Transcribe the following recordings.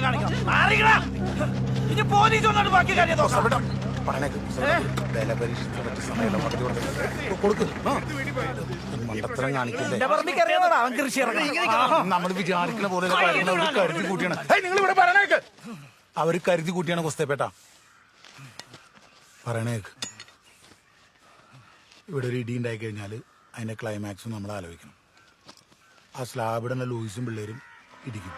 കാണിക്കണം. ഇനി പോലീസ് വന്നിട്ട് ബാക്കി കാര്യം നോക്കാം. മണ്ടത്തരം കാണിക്കില്ലേ? നമ്മൾ വിചാരിക്കുന്ന പോലെ കരുതി കൂട്ടിയാണ്. നിങ്ങൾ ഇവിടെ പറയണേക്ക്. അവര് കരുതി കൂട്ടിയാണ് കുസ്തേപ്പേട്ട. പറയണേക്ക്. ഇവിടെ ഒരു ഇടി ഉണ്ടായി കഴിഞ്ഞാല് അതിന്റെ ക്ലൈമാക്സും നമ്മൾ ആലോചിക്കണം. ആ സ്ലാബിടുന്ന ലൂയിസും പിള്ളേരും ഇടിക്കും.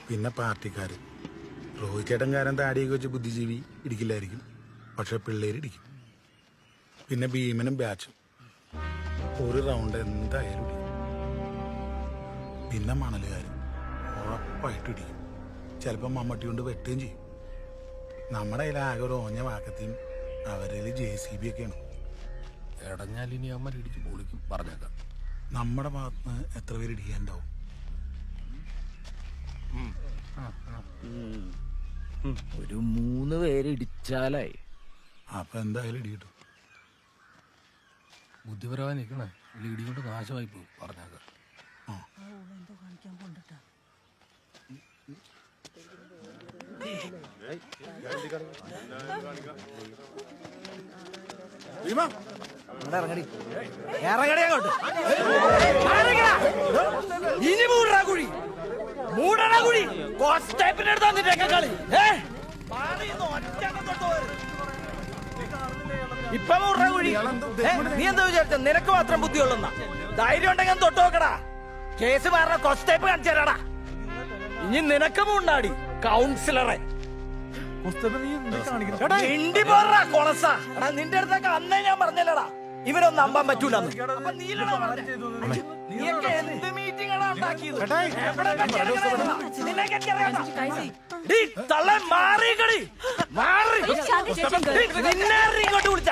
പിന്നെ പാർട്ടിക്കാര് റോഹിത് ചേട്ടൻകാരൻ താടിയൊക്കെ വെച്ച് ബുദ്ധിജീവി ഇടിക്കില്ലായിരിക്കും, പക്ഷെ പിള്ളേര് ഇടിക്കും. പിന്നെ ഭീമനും ബാച്ചും ഒരു റൗണ്ട് എന്തായാലും ഇടിക്കും. പിന്നെ മണലുകാരും ഉറപ്പായിട്ട് ഇടിക്കും. ചിലപ്പോൾ മമ്മട്ടി കൊണ്ട് വെട്ടുകയും ചെയ്യും. നമ്മുടെ കയ്യിൽ ആകെ ഒരു ഓഞ്ഞ വാക്കത്തെയും അവരിൽ JCB ഒക്കെയാണ്. ഇടഞ്ഞാൽ ഇനി അമ്മ ഇടിച്ച് പൊളിക്കും പറഞ്ഞേക്കാം. നമ്മുടെ ഭാഗത്തുനിന്ന് എത്ര പേര് ഇടിക്കാനുണ്ടാവും? ഒരു 3 പേര് ഇടിച്ചാലായി. അപ്പൊ എന്തായാലും ഇടി കിട്ടും. ബുദ്ധിപരമായി നിൽക്കണേ, ഇടി കൊണ്ട് നാശമായി പോകും പറഞ്ഞേക്കാം. ഇറങ്ങടി അങ്ങോട്ട്. ഇനി മൂടണ കുഴി, മൂടണ കുഴി. കോസ്റ്റൈപ്പിന്റെ അടുത്ത് വന്നിട്ടൊക്കെ കളി. ഇപ്പൊ മൂടണ കുഴി. നീ എന്താ വിചാരിച്ച നിനക്ക് മാത്രം ബുദ്ധിയുള്ളെന്നാ? ധൈര്യം ഉണ്ടെങ്കിൽ തൊട്ട് നോക്കടാ. കേസ് മാറണ കോസ്റ്റൈപ്പ് കാണിച്ചു തരാടാ. ഇനി നിനക്ക് മൂണ്ടാടി കൗൺസിലറെ. നിന്റെ അടുത്തൊക്കെ അന്നേ ഞാൻ പറഞ്ഞല്ലടാ ഇവരൊന്നും നമ്പാൻ പറ്റൂലെന്ന്. എന്ത് മീറ്റിംഗാണ് ഉണ്ടാക്കിയത്? തള്ള മാറിക്കടി, മാറി നിന്നെ ഇങ്ങോട്ട് വിളിച്ച.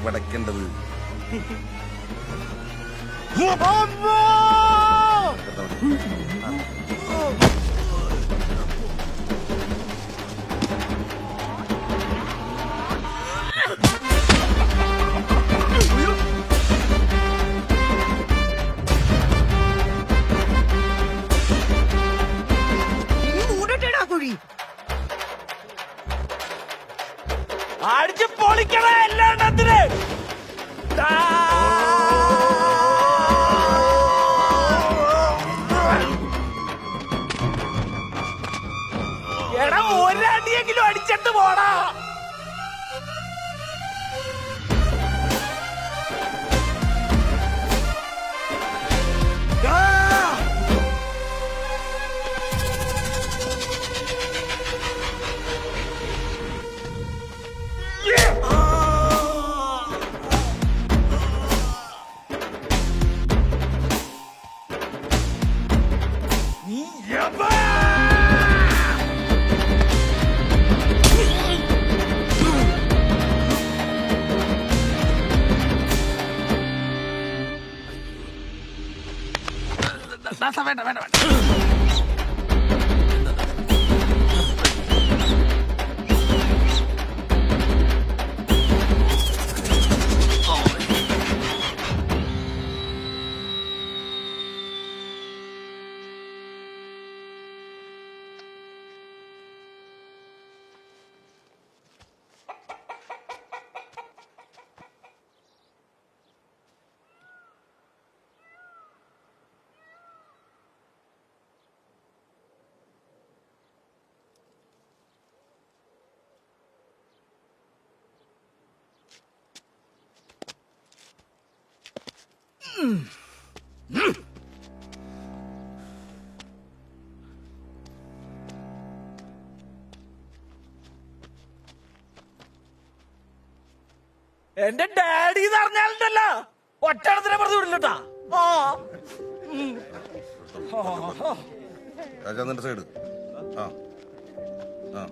വടക്കേണ്ടത് അടിച്ച് പൊളിക്കണ എല്ലാത്തിനെ. എടാ ഒരടിയെങ്കിലും അടിച്ചിട്ട് പോടാ. ദാസ, വേണ്ട വേണ്ട വേണ്ട. എന്റെ ഡാഡി എന്ന് അറിഞ്ഞാലുണ്ടല്ലോ ഒറ്റടത്തിനെ പറഞ്ഞു വിടില്ലട്ടാ. രാജാ നിന്റെ സൈഡ് ആ ആ